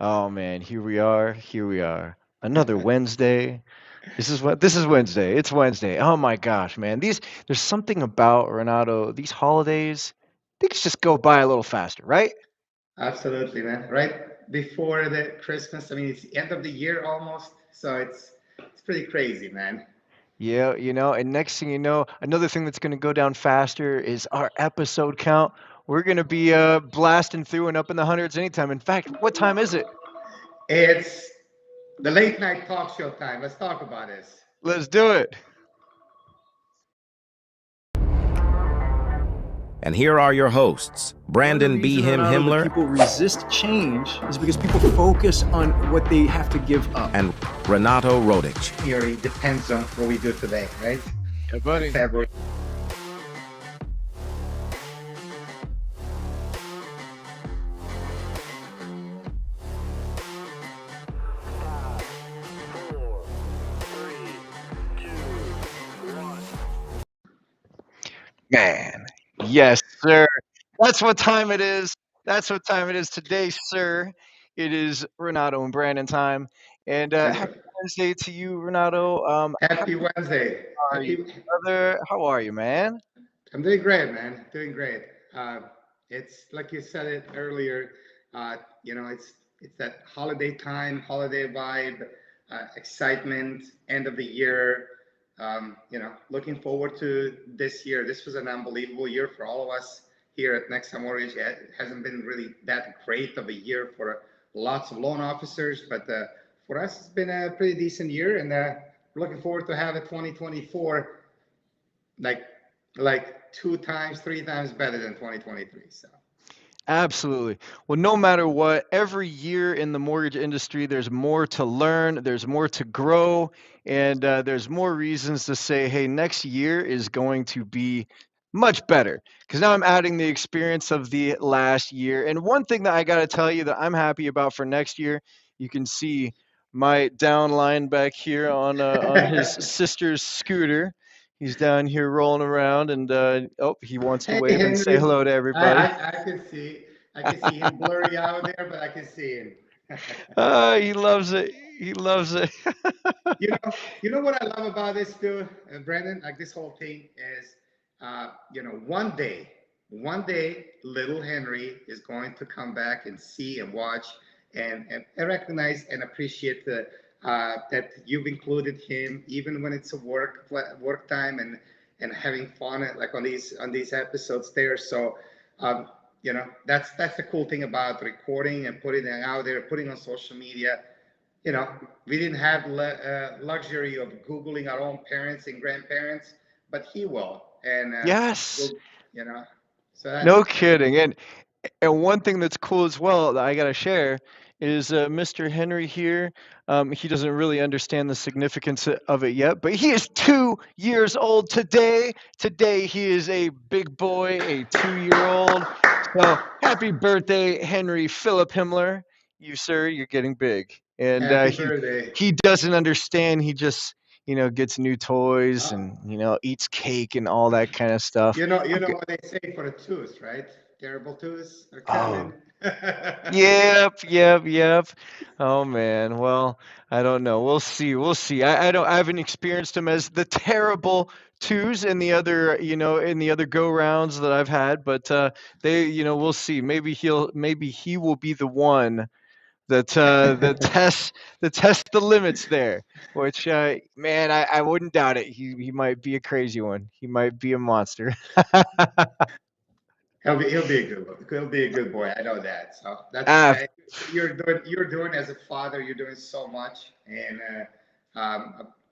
Oh man, here we are. Here we are. Another Wednesday. This is Wednesday. It's Wednesday. Oh my gosh, man. There's something about Renato. These holidays, things just go by a little faster, right? Absolutely, man. Right before the Christmas. I mean, it's the end of the year almost, so it's pretty crazy, man. Yeah, and next thing you know, another thing that's going to go down faster is our episode count. We're going to be blasting through and up in the hundreds anytime. In fact, what time is it? It's the late night talk show time. Let's talk about this. Let's do it. And here are your hosts, One of the Brandon B. reasons, Renato, that Himmler people resist change is because people focus on what they have to give up. and Renato Rodich. Theory depends on what we do today, right? Yeah, buddy. February. Man. Yes, sir. That's what time it is. That's what time it is today, sir. It is Renato and Brandon time. And happy Wednesday to you, Renato. How Happy Wednesday. are you, Happy. brother? How are you, man? I'm doing great, man. Doing great. It's like you said it earlier. It's that holiday time, holiday vibe, excitement, end of the year. Looking forward to this year. This was an unbelievable year for all of us here at Nexa Mortgage. It hasn't been really that great of a year for lots of loan officers, but for us, it's been a pretty decent year, and we're looking forward to have a 2024 like two times, three times better than 2023. So Absolutely. Well, no matter what, every year in the mortgage industry, there's more to learn, there's more to grow, and there's more reasons to say, hey, next year is going to be much better. Because now I'm adding the experience of the last year. And one thing that I got to tell you that I'm happy about for next year, you can see my downline back here on his sister's scooter. He's down here rolling around, and oh, he wants to hey wave and say Henry, hello to I, everybody. I I can see him blurry out there, but I can see him. He loves it. He loves it. What I love about this too, Brandon. Like this whole thing is, one day, little Henry is going to come back and see and watch and recognize and appreciate that you've included him, even when it's a work time and having fun like on these episodes there. So, that's the cool thing about recording and putting it out there, putting on social media. We didn't have luxury of Googling our own parents and grandparents, but he will. And, Yes. we'll, you know, so that's, No kidding. And one thing that's cool as well that I gotta share is Mr. Henry here. He doesn't really understand the significance of it yet, but he is 2 years old today. Today he is a big boy, a 2 year old. So happy birthday, Henry Philip Himmler. You sir, you're getting big. And happy he birthday. he doesn't understand. He just gets new toys Uh, and eats cake and all that kind of stuff. you know what they say for the twos, right? Terrible twos are Oh, coming. yep, yep, yep. Oh man. Well, I don't know. We'll see. We'll see. I haven't experienced him as the terrible twos in the other, in the other go rounds that I've had, but we'll see. Maybe he will be the one that tests the limits there. Which, man, I wouldn't doubt it. He might be a crazy one. He might be a monster. He'll be a good boy. He'll be a good boy. I know that. So Ah, you're doing as a father. You're doing so much, and I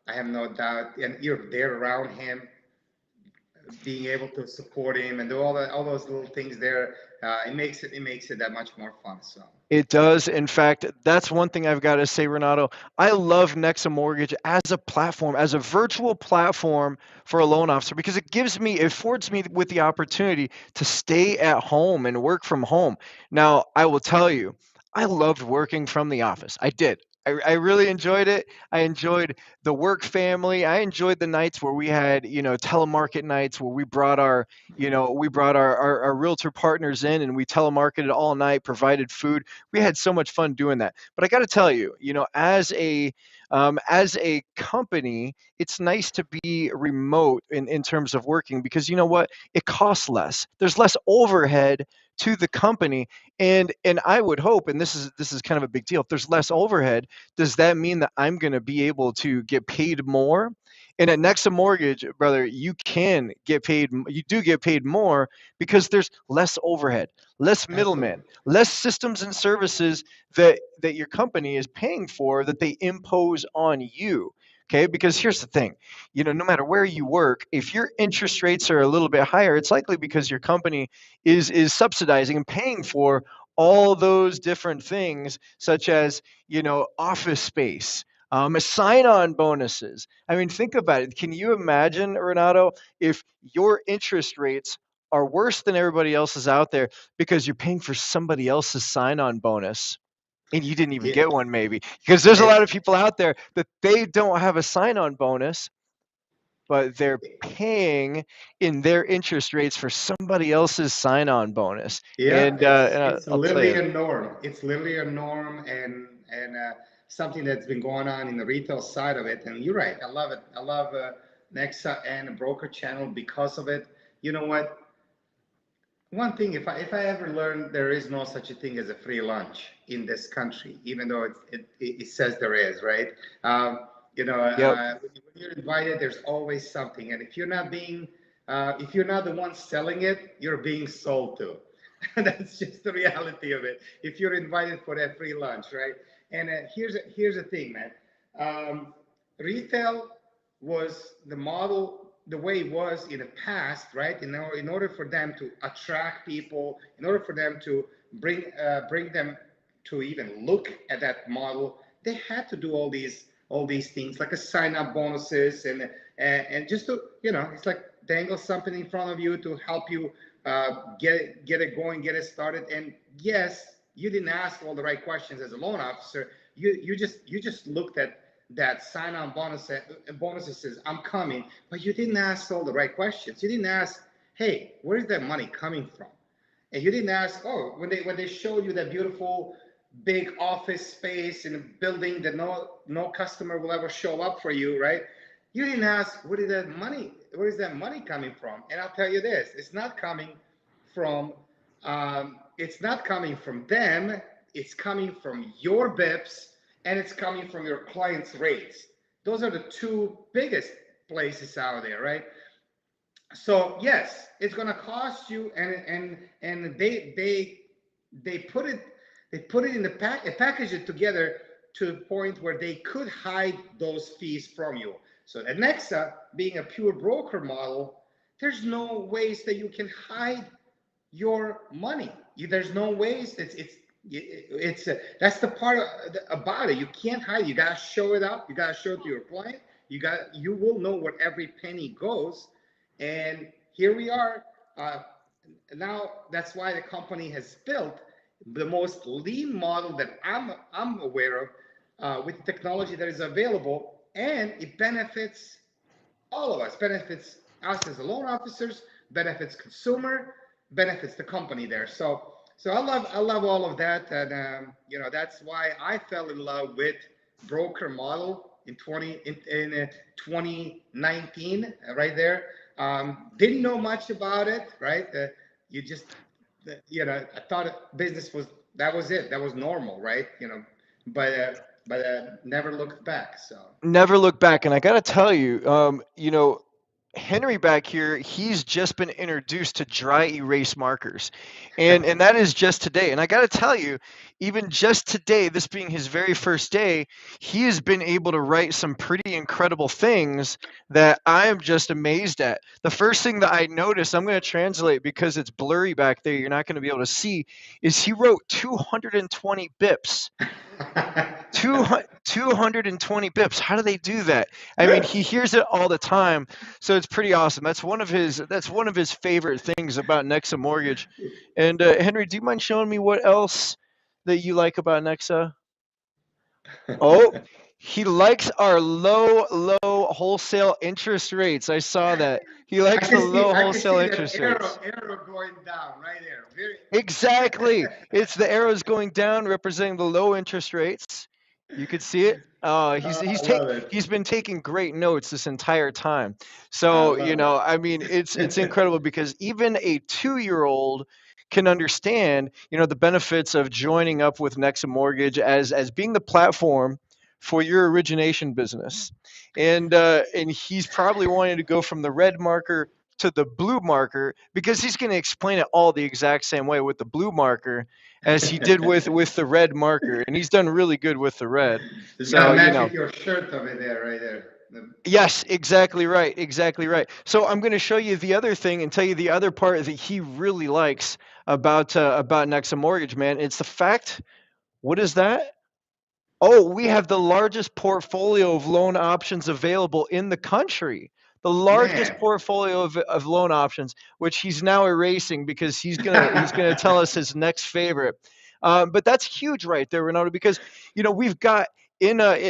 have no doubt. And you're there around him, being able to support him and do all those little things there. It makes it that much more fun. So it does. In fact, that's one thing I've got to say, Renato. I love Nexa Mortgage as a platform, as a virtual platform for a loan officer because it affords me with the opportunity to stay at home and work from home. Now, I will tell you, I loved working from the office. I did. I really enjoyed it. I enjoyed the work family. I enjoyed the nights where we had, telemarket nights where we brought our realtor partners in and we telemarketed all night, provided food. We had so much fun doing that. But I got to tell you, as a company, it's nice to be remote in terms of working because you know what? It costs less. There's less overhead to the company, and I would hope, and this is kind of a big deal. If there's less overhead, does that mean that I'm going to be able to get paid more? And at Nexa Mortgage, brother, you can get paid. You do get paid more because there's less overhead, less Absolutely. middlemen, less systems and services that your company is paying for that they impose on you. Okay, because here's the thing, no matter where you work, if your interest rates are a little bit higher, it's likely because your company is subsidizing and paying for all those different things, such as office space, sign-on bonuses. I mean, think about it. Can you imagine, Renato, if your interest rates are worse than everybody else's out there because you're paying for somebody else's sign-on bonus? And you didn't even Yeah, get one, maybe because there's a lot it's of people out there that they don't have a sign-on bonus, but they're paying in their interest rates for somebody else's sign-on bonus. yeah, And it's I'll tell literally you, a norm. It's literally a norm, and something that's been going on in the retail side of it. And you're right. I love it. I love Nexa and the broker channel because of it. You know what? One thing, if I ever learn, there is no such a thing as a free lunch in this country, even though it says there is, right? yep, When you're invited, there's always something, and if you're not the one selling it, you're being sold to. That's just the reality of it. If you're invited for that free lunch, right? And here's the thing, man. Um, Retail was the model the way it was in the past, right? In order for them to attract people, in order for them to bring them to even look at that model, they had to do all these things like a sign up bonuses and just to it's like dangle something in front of you to help you get it going, get it started. And yes, you didn't ask all the right questions as a loan officer. You just looked at that sign on bonuses says I'm coming, but you didn't ask all the right questions. You didn't ask, hey, where is that money coming from? And you didn't ask, oh, when they showed you that beautiful big office space in a building that no customer will ever show up for you, right? You didn't ask, where is that money coming from? And I'll tell you this, from it's not coming from them, it's coming from your bips, and it's coming from your clients' rates. Those are the two biggest places out there, right? So yes, it's going to cost you, and they put it in the package it together to the point where they could hide those fees from you. So at Nexa, being a pure broker model, there's no ways that you can hide your money. There's no ways. That's the part about it. You can't hide. You gotta show it up. You gotta show it to your client. You will know where every penny goes. And here we are. Now that's why the company has built the most lean model that I'm aware of, with the technology that is available, and it benefits all of us. Benefits us as the loan officers, benefits consumer, benefits the company there. So I love all of that, and that's why I fell in love with broker model in 2019, right there. Didn't know much about it, right? You just I thought business was that was it, that was normal, right? But never looked back. So never look back. And I got to tell you, Henry back here, he's just been introduced to dry erase markers. And that is just today. And I got to tell you, even just today, this being his very first day, he has been able to write some pretty incredible things that I am just amazed at. The first thing that I noticed, I'm going to translate because it's blurry back there, you're not going to be able to see, is he wrote 220 bips. 220 bips. How do they do that? I mean, he hears it all the time, so it's pretty awesome. That's one of his favorite things about Nexa Mortgage. And Henry, do you mind showing me what else that you like about Nexa? Oh, he likes our low wholesale interest rates. I saw that. He likes the low I can wholesale see that interest rates. arrow going down right there. Exactly. It's the arrows going down representing the low interest rates. You could see it. I love it. He's been taking great notes this entire time. I So, love it. I mean, it's incredible because even a 2-year-old can understand, the benefits of joining up with Nexa Mortgage as being the platform for your origination business. And he's probably wanting to go from the red marker to the blue marker because he's going to explain it all the exact same way with the blue marker as he did with the red marker, and he's done really good with the red. It's gonna So, match with your shirt over there, right there. yes, exactly right, exactly right. So I'm going to show you the other thing and tell you the other part that he really likes about Nexa Mortgage, man. It's the fact. What is that? Oh, we have the largest portfolio of loan options available in the country. The largest Man. portfolio of loan options, which he's now erasing because he's gonna tell us his next favorite. But that's huge right there, Ronaldo, because we've got in our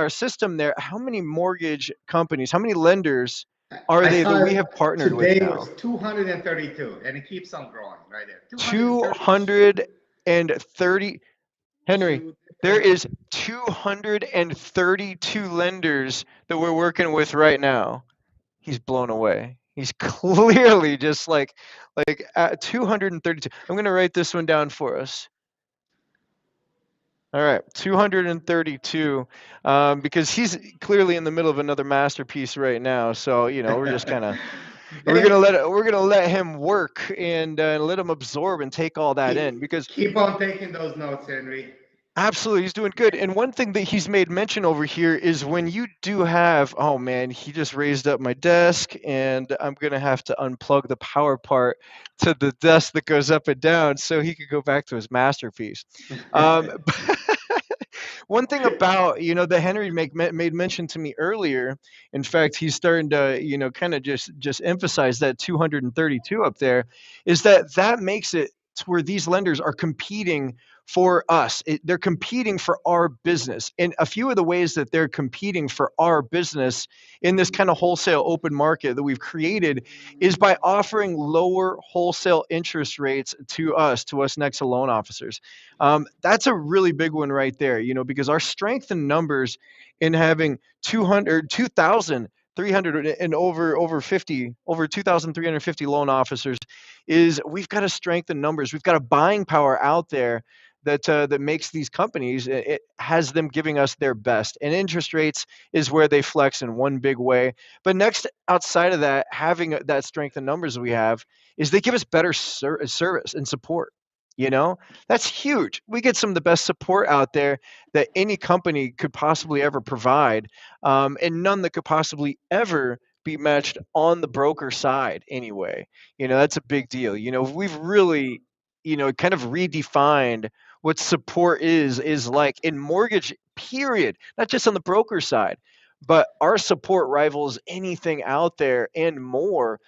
system there. How many mortgage companies, how many lenders are I they that saw we it have partnered with today now? was 232, and it keeps on growing right there. Two 232 hundred and thirty. Henry, there different. is 232 lenders that we're working with right now. He's blown away. He's clearly just like at 232. I'm going to write this one down for us. All right, 232, because he's clearly in the middle of another masterpiece right now. So we're just kind of Hey, we're gonna let him work and let him absorb and take all that in because keep on taking those notes, Henry. absolutely, he's doing good. And one thing that he's made mention over here is when you do have, oh man, he just raised up my desk and I'm going to have to unplug the power part to the desk that goes up and down so he could go back to his masterpiece. Um, one thing about, that Henry made mention to me earlier, in fact, he's starting to, kind of just emphasize that 232 up there, is that makes it to where these lenders are competing for us. They're competing for our business. And a few of the ways that they're competing for our business in this kind of wholesale open market that we've created is by offering lower wholesale interest rates to us Nexa loan officers. That's a really big one right there, because our strength in numbers in having 200, 2,300 and over 50, over 2,350 loan officers is we've got a strength in numbers. We've got a buying power out there that makes these companies, it has them giving us their best. And interest rates is where they flex in one big way. But next, outside of that, having that strength in numbers we have is they give us better service and support. That's huge. We get some of the best support out there that any company could possibly ever provide, and none that could possibly ever be matched on the broker side anyway. That's a big deal. We've really, kind of redefined what support is like in mortgage, period, not just on the broker side, but our support rivals anything out there and more,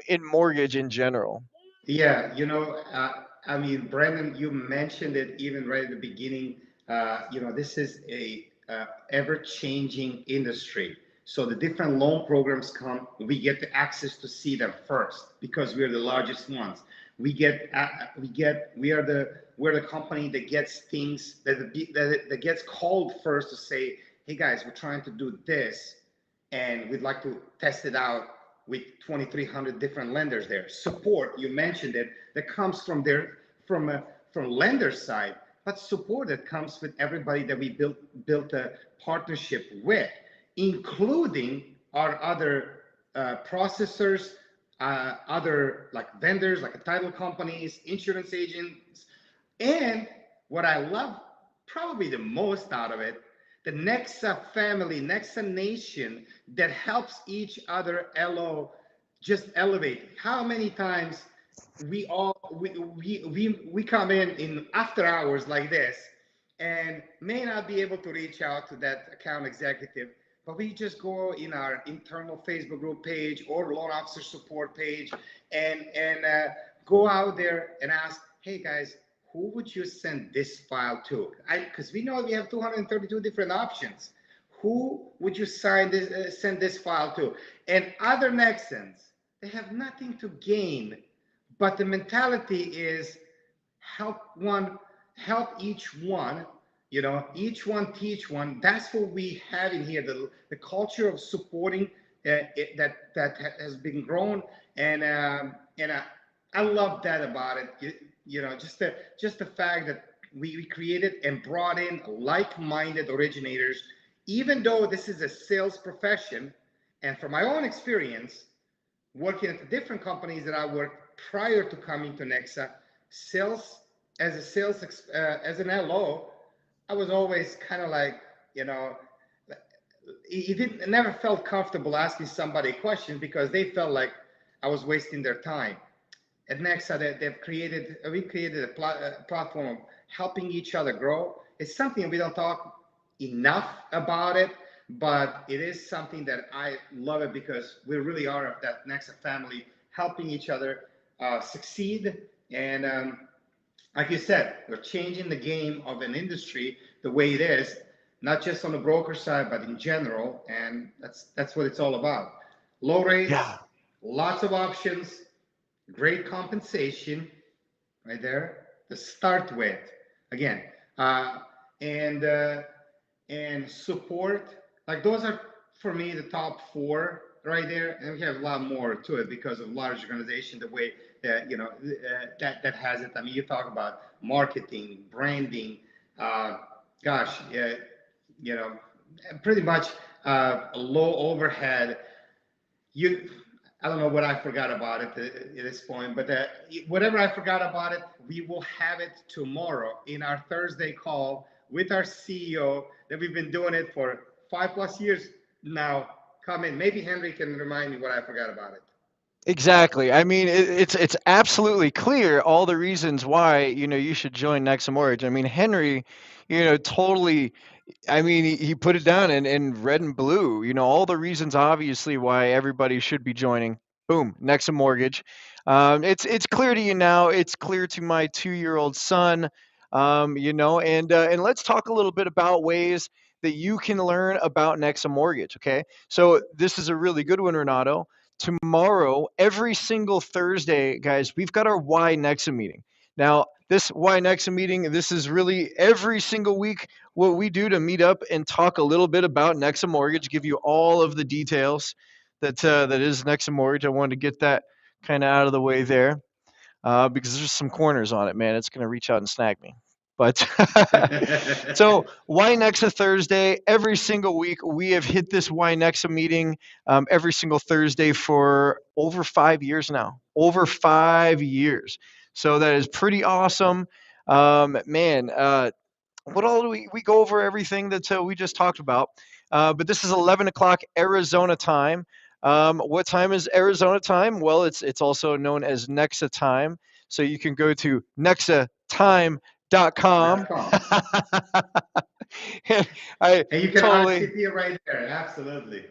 in mortgage in general. Yeah, I mean, Brandon, you mentioned it even right at the beginning. This is a ever-changing industry. So the different loan programs come, we get the access to see them first because we're the largest ones. We're the company that gets things that gets called first to say, hey guys, we're trying to do this, and we'd like to test it out with 2,300 different lenders there. Support, you mentioned it, that comes from from lender side, but support that comes with everybody that we built a partnership with, including our other processors, other like vendors, like title companies, insurance agents, and what I love probably the most out of it, the Nexa family, Nexa Nation that helps each other LO just elevate. How many times we come in after hours like this and may not be able to reach out to that account executive, but we just go in our internal Facebook group page or loan officer support page and go out there and ask, hey guys, who would you send this file to? Because we know we have 232 different options. Who would you send this file to? And other Nexans, they have nothing to gain, but the mentality is help each one, each one teach one. That's what we have in here, the culture of supporting that has been grown. And I love that about it. Just the fact that we created and brought in like-minded originators, even though this is a sales profession. And from my own experience, working at the different companies that I worked prior to coming to Nexa, sales as an LO, I was always kind of like, never felt comfortable asking somebody questions because they felt like I was wasting their time. At Nexa, we created a platform of helping each other grow. It's something we don't talk enough about it, but it is something that I love it because we really are that Nexa family, helping each other succeed. And like you said, we're changing the game of an industry the way it is, not just on the broker side, but in general. And that's what it's all about. Low rates, Yeah. lots of options, great compensation, right there to start with. Again, and and support. Like those are for me the top four right there, and we have a lot more to it because of large organization. The way that that has it. I mean, you talk about marketing, branding. Gosh, yeah, you know, pretty much low overhead. You, I don't know what I forgot about it at this point, but whatever I forgot about it, we will have it tomorrow in our Thursday call with our CEO that we've been doing it for 5+ years now. Come in. Maybe Henry can remind me what I forgot about it. Exactly. I mean, it's absolutely clear all the reasons why you should join Nexamortgage. I mean, Henry, totally. I mean, he put it down in red and blue. All the reasons, obviously, why everybody should be joining. Boom, Nexa Mortgage. It's clear to you now. It's clear to my 2-year-old son. And let's talk a little bit about ways that you can learn about Nexa Mortgage. Okay, so this is a really good one, Renato. Tomorrow, every single Thursday, guys, we've got our Why Nexa meeting. Now, this Why Nexa meeting, this is really every single week what we do to meet up and talk a little bit about Nexa Mortgage, give you all of the details that is Nexa Mortgage. I wanted to get that kind of out of the way there because there's some corners on it, man. It's going to reach out and snag me. But so Why Nexa Thursday, every single week we have hit this Why Nexa meeting every single Thursday for over 5 years now. Over 5 years. So that is pretty awesome. Man, what all do we go over everything that we just talked about? But this is 11 o'clock Arizona time. What time is Arizona time? Well, it's also known as Nexa time. So you can go to nexatime.com. .com. I And you can totally, RSVP it right there. Absolutely.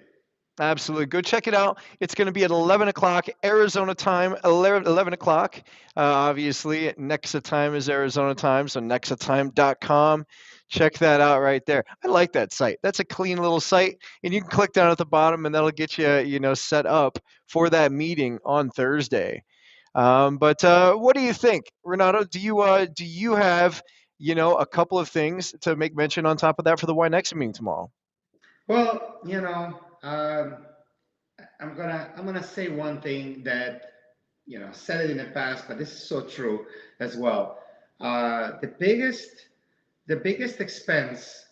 absolutely. Go check it out. It's going to be at 11 o'clock Arizona time, 11 o'clock. Obviously, Nexa time is Arizona time, so nexatime.com. Check that out right there. I like that site. That's a clean little site, and you can click down at the bottom, and that'll get you, set up for that meeting on Thursday. But what do you think, Renato? Do you have a couple of things to make mention on top of that for the Why Next meeting tomorrow? Well, I'm gonna say one thing that said it in the past, but this is so true as well. The biggest expense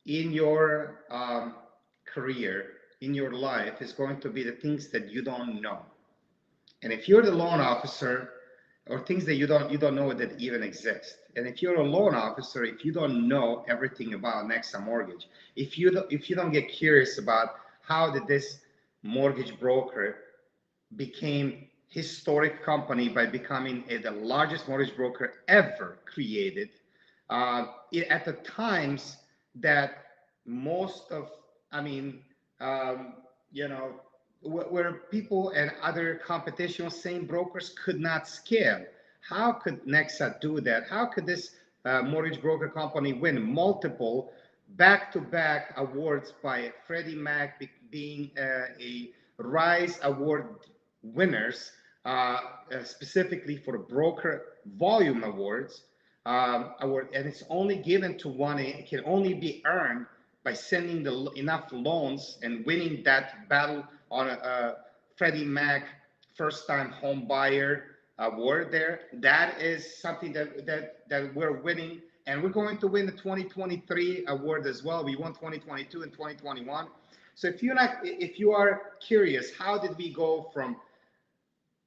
in your career, in your life, is going to be the things that you don't know. And if you're the loan officer, or things that you don't know that even exist, and if you're a loan officer, if you don't know everything about Nexa Mortgage, if you don't get curious about how did this mortgage broker became historic company by becoming the largest mortgage broker ever created, at the times that most of, I mean, um, you know, where people and other competition, same brokers could not scale. How could Nexa do that? How could this mortgage broker company win multiple back-to-back awards by Freddie Mac being a Rise Award winners, specifically for broker volume awards award, and it's only given to one. It can only be earned by sending enough loans and winning that battle on a Freddie Mac first time home buyer award there. That is something that we're winning, and we're going to win the 2023 award as well. We won 2022 and 2021. So if you are curious, how did we go from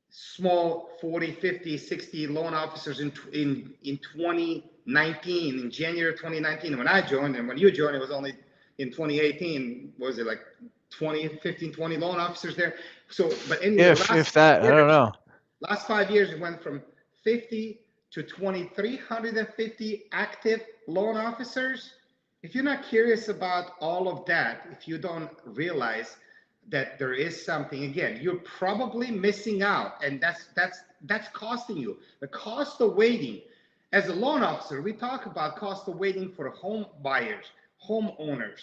small 40, 50, 60 loan officers in 2019, in January 2019, when I joined, and when you joined, it was only in 2018, was it like 20, 15, 20 loan officers there? So, but anyway, If that, I don't know. last 5 years, it went from 50 to 2,350 active loan officers. If you're not curious about all of that, if you don't realize that there is something, again, you're probably missing out, and that's costing you. The cost of waiting. As a loan officer, we talk about cost of waiting for home buyers, homeowners.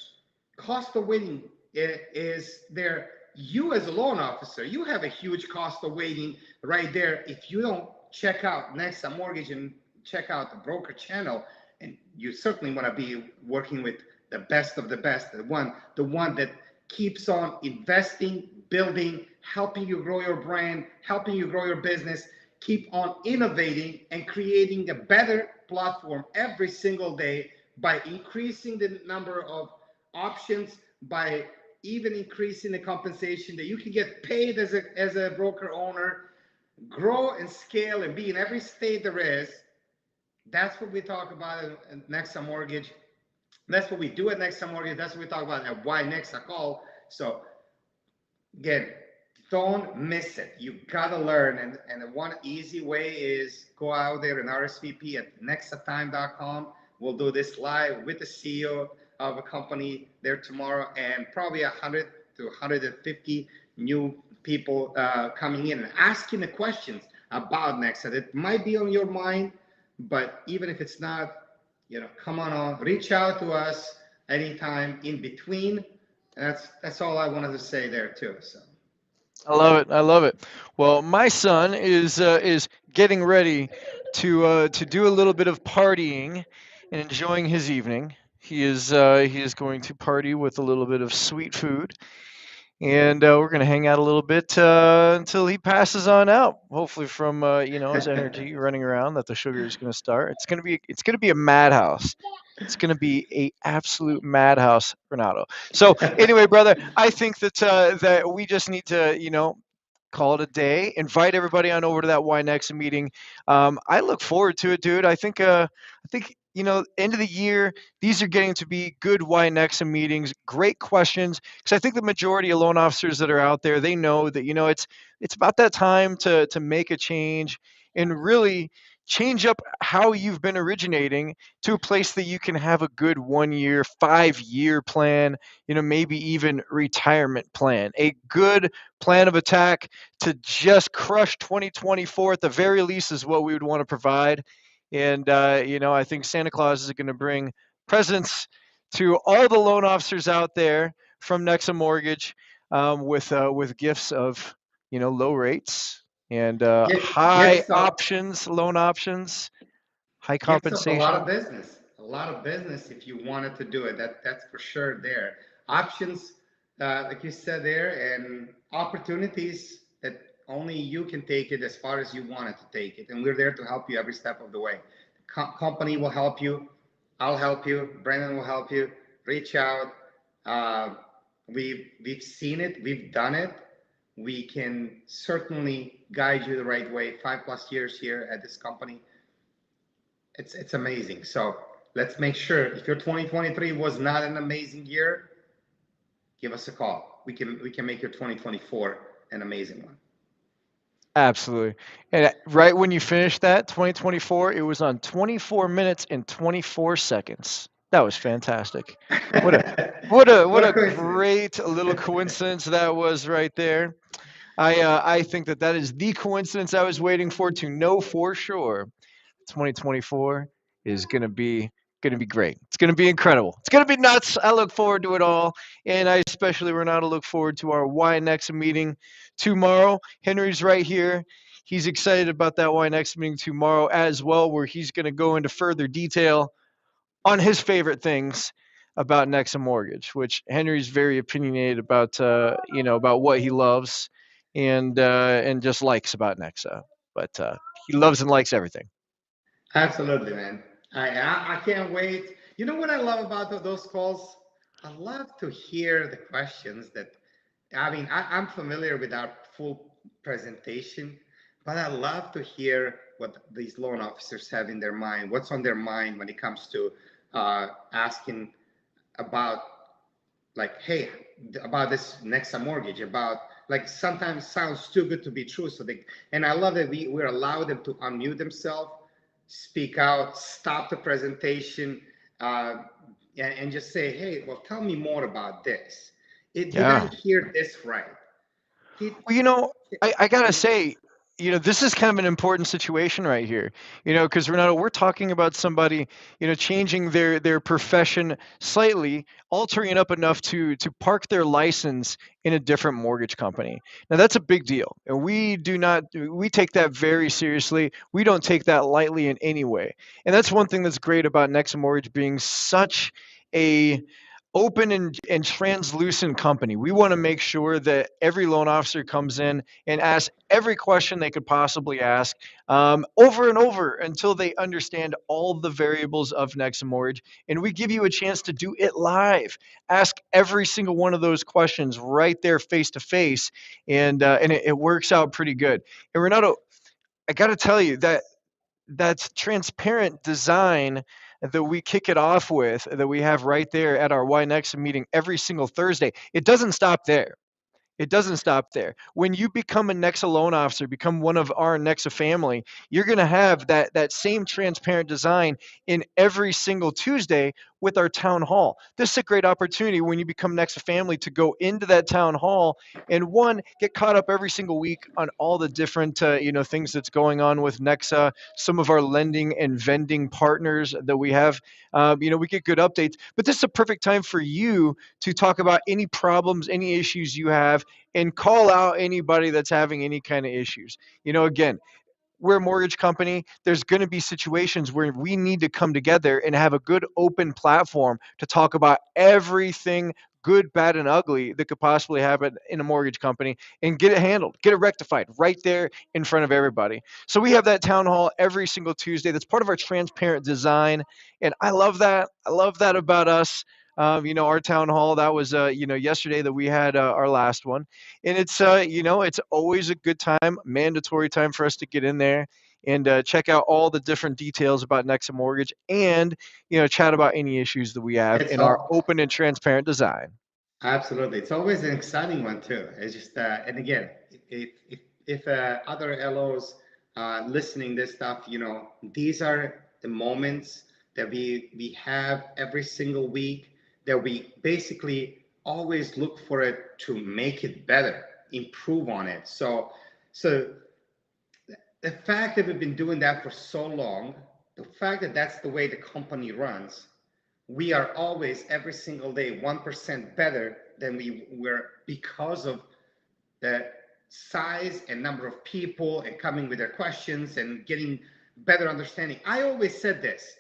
Cost of waiting is there. You as a loan officer, you have a huge cost of waiting right there if you don't check out Nexa Mortgage and check out the broker channel. And you certainly want to be working with the best of the best, the one that keeps on investing, building, helping you grow your brand, helping you grow your business, keep on innovating and creating a better platform every single day by increasing the number of options, by even increasing the compensation that you can get paid as a broker owner, grow and scale and be in every state there is. That's what we talk about at Nexa Mortgage. That's what we do at Nexa Mortgage. That's what we talk about at Why Nexa Call. So again, don't miss it. You gotta learn, and the one easy way is go out there and RSVP at nexatime.com. We'll do this live with the CEO of a company there tomorrow, and probably 100 to 150 new people coming in and asking the questions about Nexa that might be on your mind. But even if it's not, come on, reach out to us anytime in between. And that's all I wanted to say there too. So I love it. I love it. Well, my son is getting ready to do a little bit of partying and enjoying his evening. He is going to party with a little bit of sweet food, and we're going to hang out a little bit until he passes on out. Hopefully, from his energy running around, that the sugar is going to start. It's going to be a madhouse. It's going to be a absolute madhouse, Renato. So anyway, brother, I think that we just need to call it a day. Invite everybody on over to that Y Next meeting. I look forward to it, dude. I think end of the year, these are getting to be good Y Next meetings. Great questions, because I think the majority of loan officers that are out there, they know that it's about that time to make a change and really change up how you've been originating to a place that you can have a good 1 year, 5 year plan, maybe even retirement plan, a good plan of attack to just crush 2024 at the very least is what we would want to provide. And, I think Santa Claus is going to bring presents to all the loan officers out there from Nexa Mortgage with gifts of, low rates and high gifts of options, loan options, high gifts of a lot compensation. of business, if you wanted to do it. That's for sure there. Options, like you said there, and opportunities that only you can take it as far as you wanted to take it, and we're there to help you every step of the way. Company will help you. I'll help you. Brandon will help you. Reach out. Uh, we've seen it. We've done it. We can certainly guide you the right way. 5+ years here at this company. It's amazing. So let's make sure, if your 2023 was not an amazing year, give us a call. We can make your 2024 an amazing one. Absolutely. And right when you finished that 2024, it was on 24 minutes and 24 seconds. That was fantastic. What a what a What what a a coincidence. great little coincidence that was right there. I think that is the coincidence I was waiting for to know for sure. 2024 is gonna be great. It's gonna be incredible. It's gonna be nuts. I look forward to it all, and I especially Renato look forward to our Y Next meeting tomorrow. Henry's right here. He's excited about that Y Next meeting tomorrow as well, where he's gonna go into further detail on his favorite things about Nexa Mortgage, which Henry's very opinionated about, about what he loves and just likes about Nexa. But he loves and likes everything. Absolutely, man. I can't wait. You know what I love about those calls? I love to hear the questions that, I mean, I'm familiar with our full presentation, but I love to hear what these loan officers have in their mind, what's on their mind when it comes to asking about, like, hey, about this Nexa mortgage, about, like, sometimes sounds too good to be true. So they, and I love that we allow them to unmute themselves, speak out, stop the presentation, and just say, hey, well, tell me more about this. Did I Yeah. hear this right? Did, Well, I gotta say, this is kind of an important situation right here. Because Renato, we're talking about somebody, changing their profession slightly, altering it up enough to park their license in a different mortgage company. Now that's a big deal, and we take that very seriously. We don't take that lightly in any way, and that's one thing that's great about Nexa Mortgage being such a open and translucent company. We want to make sure that every loan officer comes in and asks every question they could possibly ask, over and over until they understand all the variables of Nexa Mortgage. And we give you a chance to do it live. Ask every single one of those questions right there face to face, and it works out pretty good. And Renato, I got to tell you that transparent design that we kick it off with, that we have right there at our Y Next meeting every single Thursday, it doesn't stop there. It doesn't stop there. When you become a Nexa loan officer, become one of our Nexa family, you're going to have that same transparent design in every single Tuesday with our town hall. This is a great opportunity when you become Nexa family to go into that town hall and one get caught up every single week on all the different things that's going on with Nexa, some of our lending and vending partners that we have. We get good updates, but this is a perfect time for you to talk about any problems, any issues you have, and call out anybody that's having any kind of issues. Again, we're a mortgage company. There's going to be situations where we need to come together and have a good open platform to talk about everything good, bad, and ugly that could possibly happen in a mortgage company and get it handled, get it rectified right there in front of everybody. So we have that town hall every single Tuesday. That's part of our transparent design. And I love that. I love that about us. Our town hall, that was, yesterday that we had our last one. And it's always a good time, mandatory time for us to get in there and check out all the different details about Nexa Mortgage and, chat about any issues that we have it's in our all open and transparent design. absolutely. It's always an exciting one too. It's just, and again, if other LOs listening this stuff, these are the moments that we have every single week, that we basically always look for it to make it better, improve on it. So the fact that we've been doing that for so long, the fact that that's the way the company runs, we are always every single day 1% better than we were, because of the size and number of people and coming with their questions and getting better understanding. I always said this: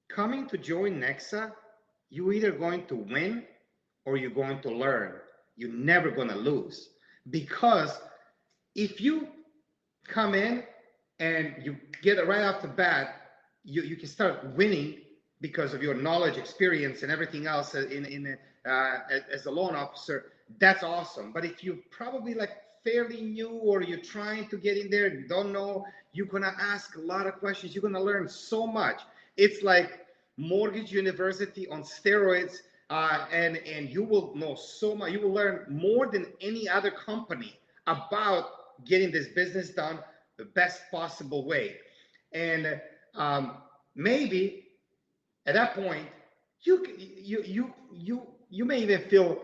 coming to join Nexa, you're either going to win or you're going to learn. You're never going to lose, because if you come in and you get it right off the bat, you can start winning because of your knowledge, experience, and everything else as a loan officer. That's awesome. But if you're probably like fairly new, or you're trying to get in there and don't know, you're gonna ask a lot of questions. You're gonna learn so much. It's like mortgage university on steroids, and you will know so much. You will learn more than any other company about getting this business done the best possible way. And maybe at that point, you may even feel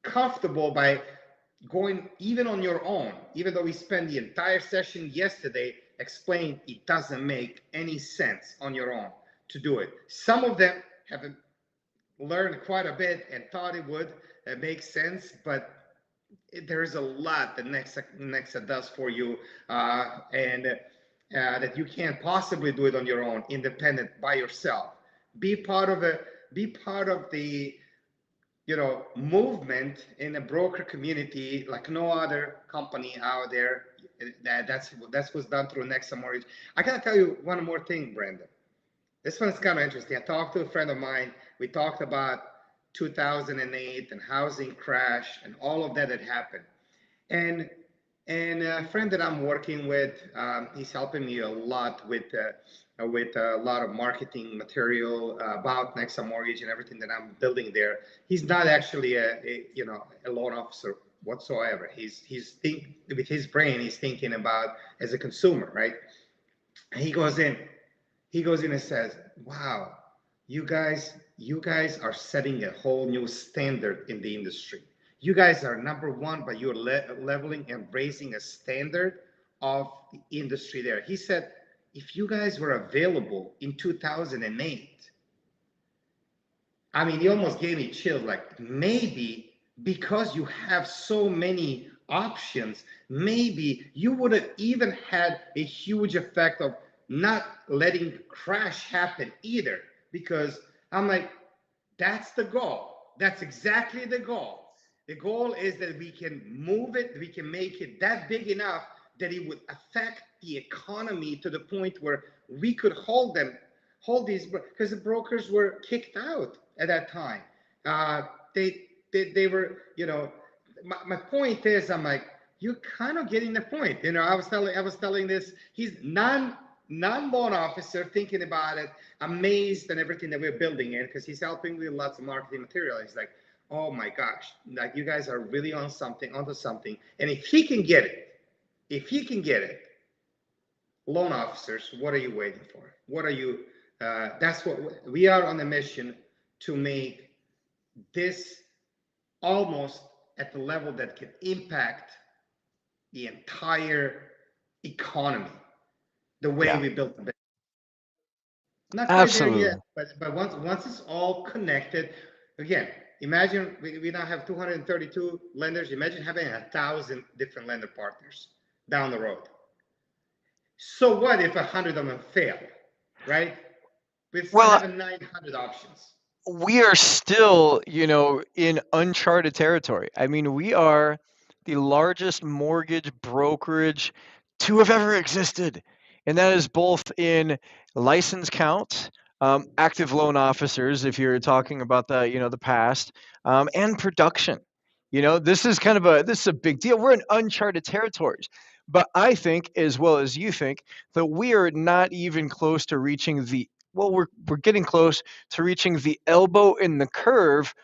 comfortable by going even on your own, even though we spent the entire session yesterday explaining it doesn't make any sense on your own to do it. Some of them have learned quite a bit and thought it would make sense, but there is a lot that Nexa does for you, and that you can't possibly do it on your own, independent by yourself. Be part of a be part of the movement in the broker community like no other company out there. That's what's done through Nexa Mortgage. I gotta tell you one more thing, Brandon. This one's kind of interesting. I talked to a friend of mine. We talked about 2008 and housing crash and all of that had happened. And a friend that I'm working with, he's helping me a lot with a lot of marketing material about Nexa Mortgage and everything that I'm building there. He's not actually a loan officer whatsoever. With his brain, he's thinking about as a consumer, right? And he goes in and says, "Wow, you guys are setting a whole new standard in the industry. You guys are number one, but you're leveling and raising a standard of the industry there." He said, if you guys were available in 2008, I mean, he almost gave me chills, like maybe because you have so many options, maybe you would have even had a huge effect of not letting crash happen either. Because I'm like, that's the goal. That's exactly the goal. The goal is that we can move it, we can make it that big enough that it would affect the economy to the point where we could hold these, because the brokers were kicked out at that time. They were, my point is, I'm like, you're kind of getting the point. I was telling this, he's non-loan officer thinking about it, amazed and everything that we're building in, because he's helping with lots of marketing material. He's like, oh my gosh, like you guys are really onto something. And if he can get it, loan officers, what are you waiting for? That's what we are on a mission to make this almost at the level that can impact the entire economy, the way Yeah, we built the business. Not quite there absolutely. yet, but once it's all connected, again, imagine we now have 232 lenders. Imagine having 1,000 different lender partners down the road. So what if 100 of them fail, right? We still Well, have 900 options. we are still, in uncharted territory. I mean, we are the largest mortgage brokerage to have ever existed. And that is both in license count, active loan officers, if you're talking about the past, and production. This is a big deal. We're in uncharted territories. But I think, as well as you think, that we are not even close to reaching we're getting close to reaching the elbow in the curve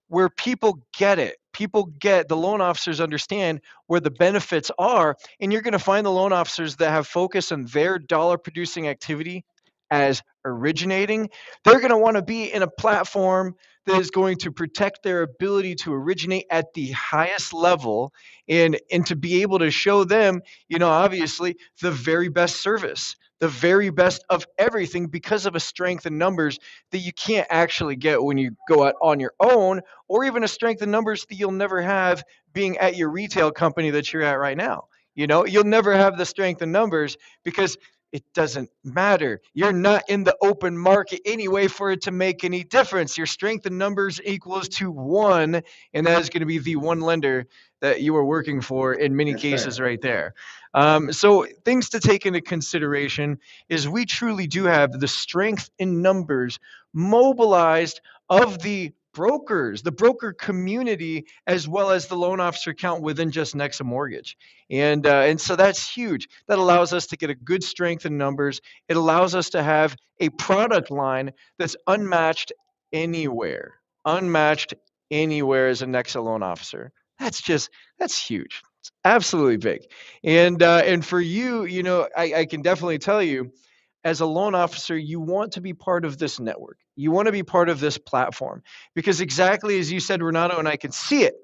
where people get it. The loan officers understand where the benefits are, and you're going to find the loan officers that have focus on their dollar producing activity as originating. They're going to want to be in a platform that is going to protect their ability to originate at the highest level, and to be able to show them, obviously the very best service, the very best of everything, because of a strength in numbers that you can't actually get when you go out on your own, or even a strength in numbers that you'll never have being at your retail company that you're at right now. You'll never have the strength in numbers because it doesn't matter. You're not in the open market anyway for it to make any difference. Your strength in numbers equals to one, and that is going to be the one lender that you are working for in many That's right. cases right there. So things to take into consideration is we truly do have the strength in numbers mobilized of the brokers, the broker community, as well as the loan officer count within just Nexa Mortgage. And so that's huge. That allows us to get a good strength in numbers. It allows us to have a product line that's unmatched anywhere as a Nexa loan officer. That's huge. It's absolutely big. And for you, I can definitely tell you, as a loan officer, you want to be part of this network. You want to be part of this platform because, exactly as you said, Renato, and I can see it.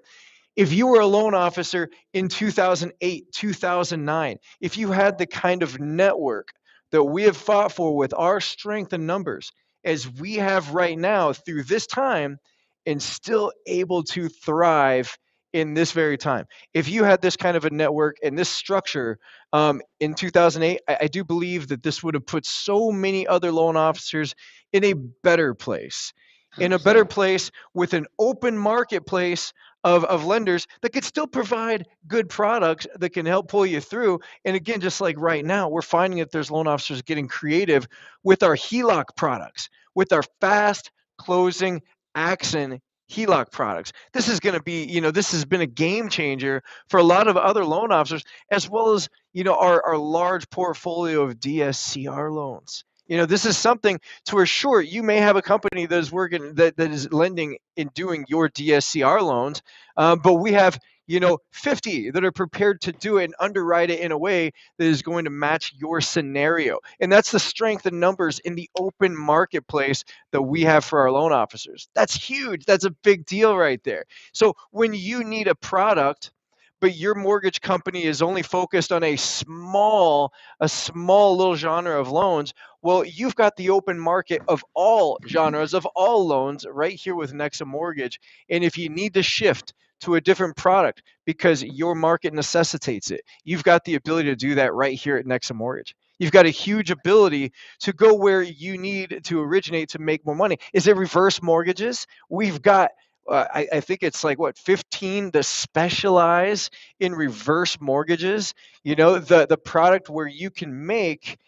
If you were a loan officer in 2008, 2009, if you had the kind of network that we have fought for with our strength and numbers as we have right now through this time and still able to thrive in this very time. If you had this kind of a network and this structure in 2008, I do believe that this would have put so many other loan officers in a better place, in a better 100%. place with an open marketplace of lenders that could still provide good products that can help pull you through. And again, just like right now, we're finding that there's loan officers getting creative with our HELOC products, with our fast closing Axon HELOC products. This is going to be, this has been a game changer for a lot of other loan officers, as well as, our large portfolio of DSCR loans. This is something to where, sure, you may have a company that is working, that is lending and doing your DSCR loans, but we have 50 that are prepared to do it and underwrite it in a way that is going to match your scenario. And that's the strength in numbers in the open marketplace that we have for our loan officers. That's huge. That's a big deal right there. So when you need a product, but your mortgage company is only focused on a small little genre of loans, well, you've got the open market of all genres of all loans right here with Nexa Mortgage. And if you need to shift to a different product because your market necessitates it, you've got the ability to do that right here at Nexa Mortgage. You've got a huge ability to go where you need to originate to make more money. Is it reverse mortgages? We've got I think it's like what, 15 to specialize in reverse mortgages. The product where you can make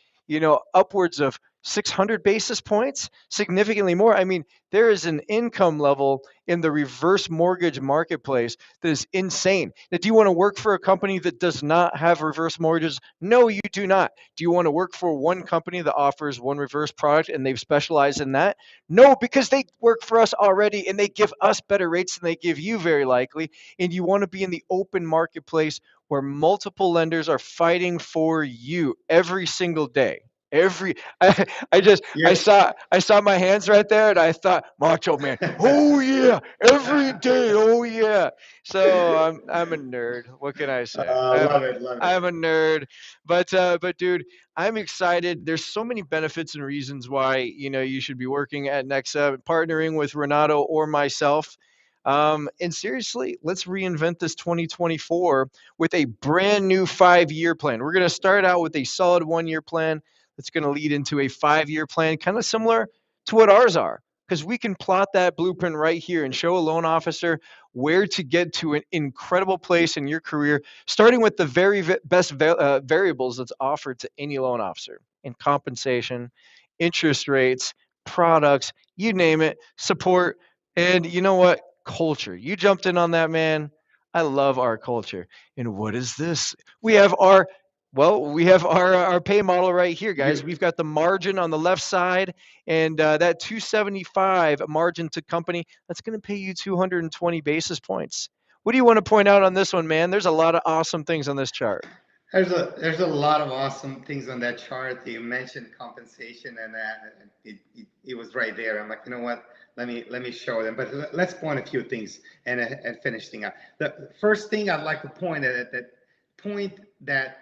upwards of 600 basis points, significantly more. I mean, there is an income level in the reverse mortgage marketplace that is insane. Now, do you want to work for a company that does not have reverse mortgages? No, you do not. Do you want to work for one company that offers one reverse product and they've specialized in that? No, because they work for us already and they give us better rates than they give you, very likely. And you want to be in the open marketplace where multiple lenders are fighting for you every single day. Every I just Yeah. I saw my hands right there and I thought, Macho Man, oh yeah, every day, oh yeah. So I'm a nerd. What can I say? Love it, love it. I'm a nerd. But dude, I'm excited. There's so many benefits and reasons why you should be working at Nexa, partnering with Renato or myself. And seriously, let's reinvent this 2024 with a brand new 5-year plan. We're going to start out with a solid 1-year plan that's going to lead into a 5-year plan, kind of similar to what ours are, because we can plot that blueprint right here and show a loan officer where to get to an incredible place in your career, starting with the very best variables that's offered to any loan officer in compensation, interest rates, products, you name it, support, and you know what? Culture. You jumped in on that, man. I love our culture. And what is this? We have our we have our pay model right here, guys. You We've got the margin on the left side, and that 275 margin to company, that's going to pay you 220 basis points. What do you want to point out on this one, man? There's a lot of awesome things on this chart. there's a lot of awesome things on that chart. You mentioned compensation, and it was right there. I'm like, you know what? Let me show them. But let's point a few things and finish thing up. The first thing I'd like to point at that point that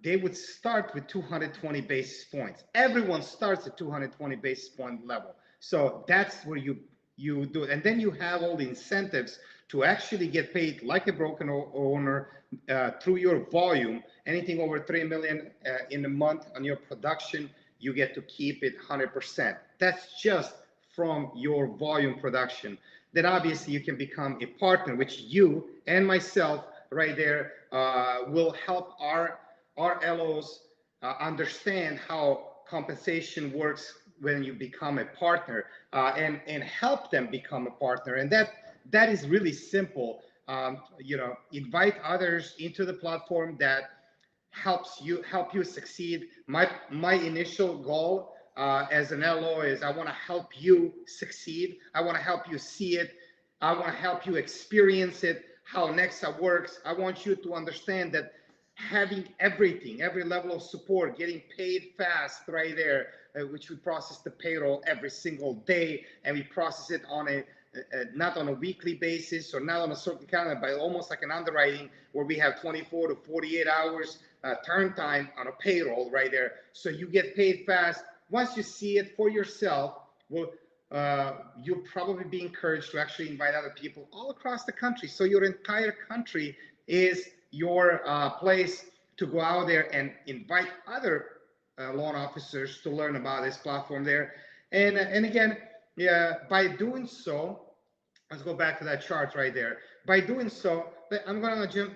they would start with 220 basis points. Everyone starts at 220 basis point level. So that's where you do it. And then you have all the incentives to actually get paid like a broken owner through your volume. Anything over 3 million in a month on your production, you get to keep it 100%. That's just from your volume production. Then obviously you can become a partner, which you and myself right there will help our LOs understand how compensation works when you become a partner, and help them become a partner. And that is really simple. Invite others into the platform that help you succeed. My initial goal as an LO is I want to help you succeed. I want to help you see it. I want to help you experience it, how Nexa works. I want you to understand that having everything, every level of support, getting paid fast right there, which we process the payroll every single day, and we process it on a not on a weekly basis or not on a certain calendar, but almost like an underwriting where we have 24 to 48 hours turn time on a payroll right there. So you get paid fast. Once you see it for yourself, well, you'll probably be encouraged to actually invite other people all across the country. So your entire country is your place to go out there and invite other loan officers to learn about this platform there. And again, yeah, by doing so, let's go back to that chart right there. By doing so, I'm going to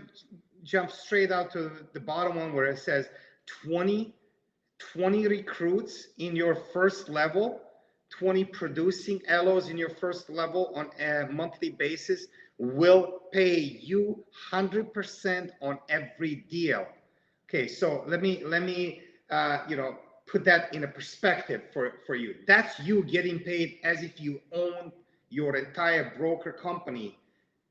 jump straight out to the bottom one where it says 20 recruits in your first level, 20 producing LOs in your first level on a monthly basis will pay you 100% on every deal. Okay, so let me put that in a perspective for you. That's you getting paid as if you own your entire broker company.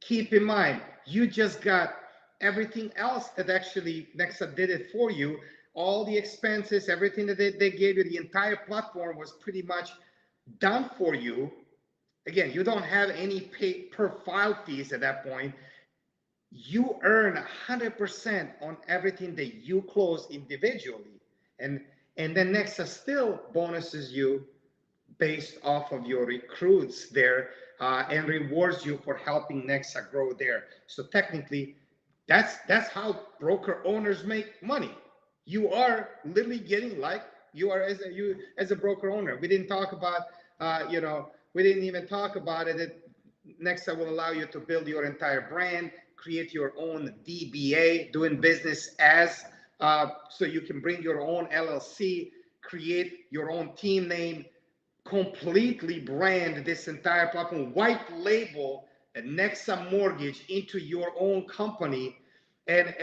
Keep in mind, you just got everything else that actually Nexa did it for you. All the expenses, everything that they gave you, the entire platform was pretty much done for you. Again, you don't have any pay per file fees at that point. You earn 100% on everything that you close individually. And then Nexa still bonuses you based off of your recruits there and rewards you for helping Nexa grow there. So technically, that's how broker owners make money. You are literally getting like you are as a broker owner. We didn't talk about we didn't even talk about it. Nexa will allow you to build your entire brand, create your own DBA, doing business as, so you can bring your own LLC, create your own team name, completely brand this entire platform, white label Nexa Mortgage into your own company, and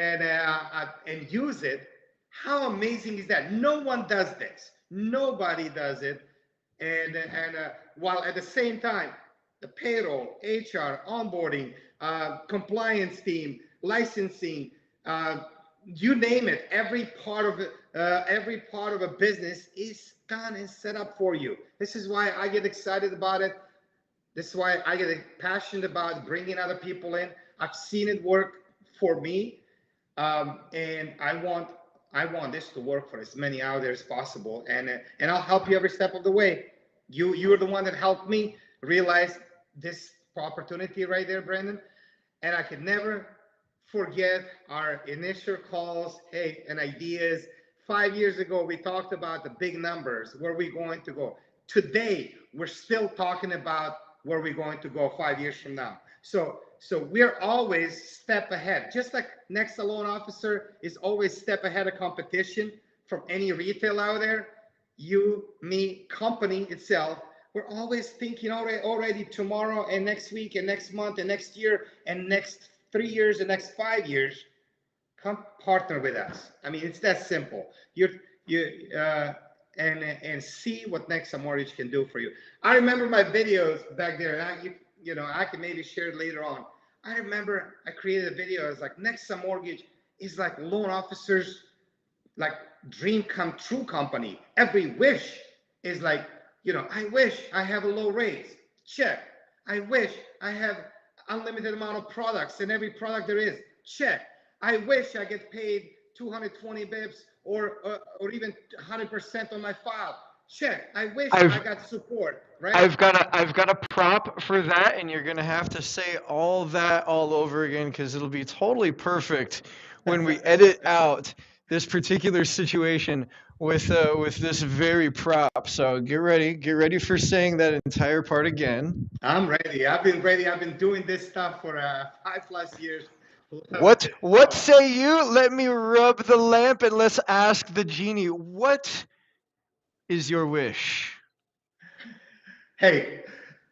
use it. How amazing is that? No one does this. Nobody does it. And while at the same time, the payroll, HR, onboarding, compliance team, licensing, you name it, every part of a business is done and set up for you. This is why I get excited about it. This is why I get passionate about bringing other people in. I've seen it work for me, and I want this to work for as many out there as possible. And I'll help you every step of the way. You're the one that helped me realize this opportunity right there, Brandon. And I could never forget our initial calls, hey, and ideas. 5 years ago, we talked about the big numbers, where we're going to go. Today, we're still talking about where we're going to go 5 years from now. So we're always step ahead. Just like Nexa Loan Officer is always step ahead of competition from any retail out there, you, me, company itself, we're always thinking already tomorrow and next week and next month and next year and next 3 years and next 5 years. Come partner with us. I mean, it's that simple. And see what Nexa Mortgage can do for you. I remember my videos back there, and I can maybe share it later on. I remember I created a video. It's like Nexa Mortgage is like loan officers, like dream come true company. Every wish is like, I wish I have a low rate. Check. I wish I have unlimited amount of products and every product there is. Check. I wish I get paid 220 bips or even 100% on my file. Check. I wish I got support, right? I've got a prop for that, and you're gonna have to say all that all over again because it'll be totally perfect when we edit out this particular situation with this very prop. So get ready for saying that entire part again. I'm ready. I've been ready. I've been doing this stuff for 5+ years. What say you? Let me rub the lamp and let's ask the genie. What is your wish? Hey,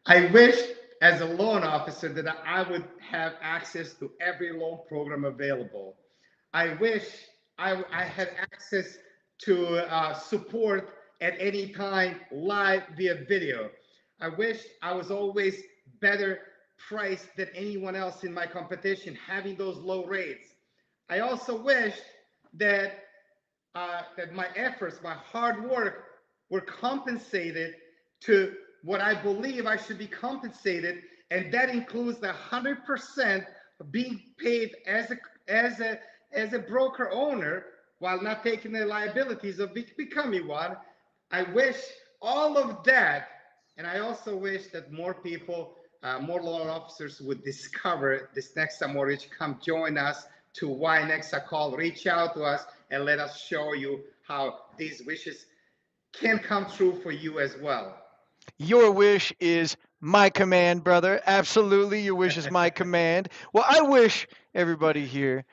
I wish as a loan officer that I would have access to every loan program available. I wish I had access to support at any time live via video. I wish I was always better priced than anyone else in my competition, having those low rates. I also wish that that my efforts, my hard work, were compensated to what I believe I should be compensated, and that includes the 100% being paid as a as a broker owner while not taking the liabilities of becoming one. I wish all of that, and I also wish that more people, more loan officers would discover this Nexa mortgage. Come join us to Why Nexa Call. Reach out to us and let us show you how these wishes can come true for you as well. Your wish is my command, brother. Absolutely, your wish is my command. Well, I wish everybody here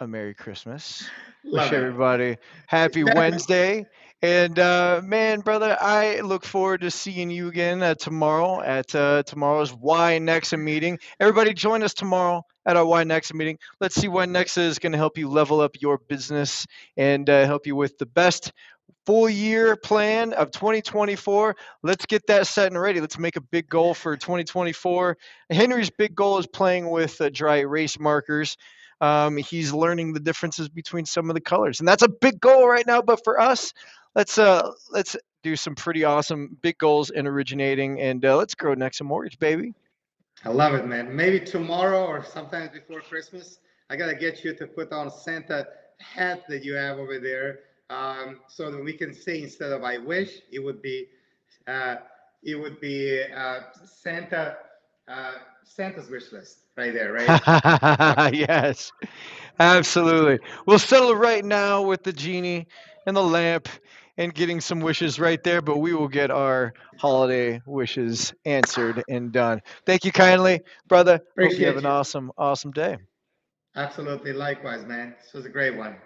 a Merry Christmas. Wish Love it. everybody Happy That, Wednesday. And man, brother, I look forward to seeing you again tomorrow at tomorrow's Why Nexa meeting. Everybody, join us tomorrow at our Why Nexa meeting. Let's see why Nexa is going to help you level up your business and help you with the best full year plan of 2024. Let's get that set and ready. Let's make a big goal for 2024. Henry's big goal is playing with dry erase markers. He's learning the differences between some of the colors, and that's a big goal right now. But for us, let's do some pretty awesome big goals in originating, and let's grow Nexa Mortgage, baby. I love it, man. Maybe tomorrow or sometimes before Christmas, I gotta get you to put on Santa hat that you have over there, so that we can say instead of "I wish," uh, it would be Santa's wish list right there, right? Yes. Absolutely. We'll settle right now with the genie and the lamp and getting some wishes right there, but we will get our holiday wishes answered and done. Thank you kindly, brother. Hope you have Appreciate an you. awesome, awesome day. Absolutely, likewise, man. This was a great one.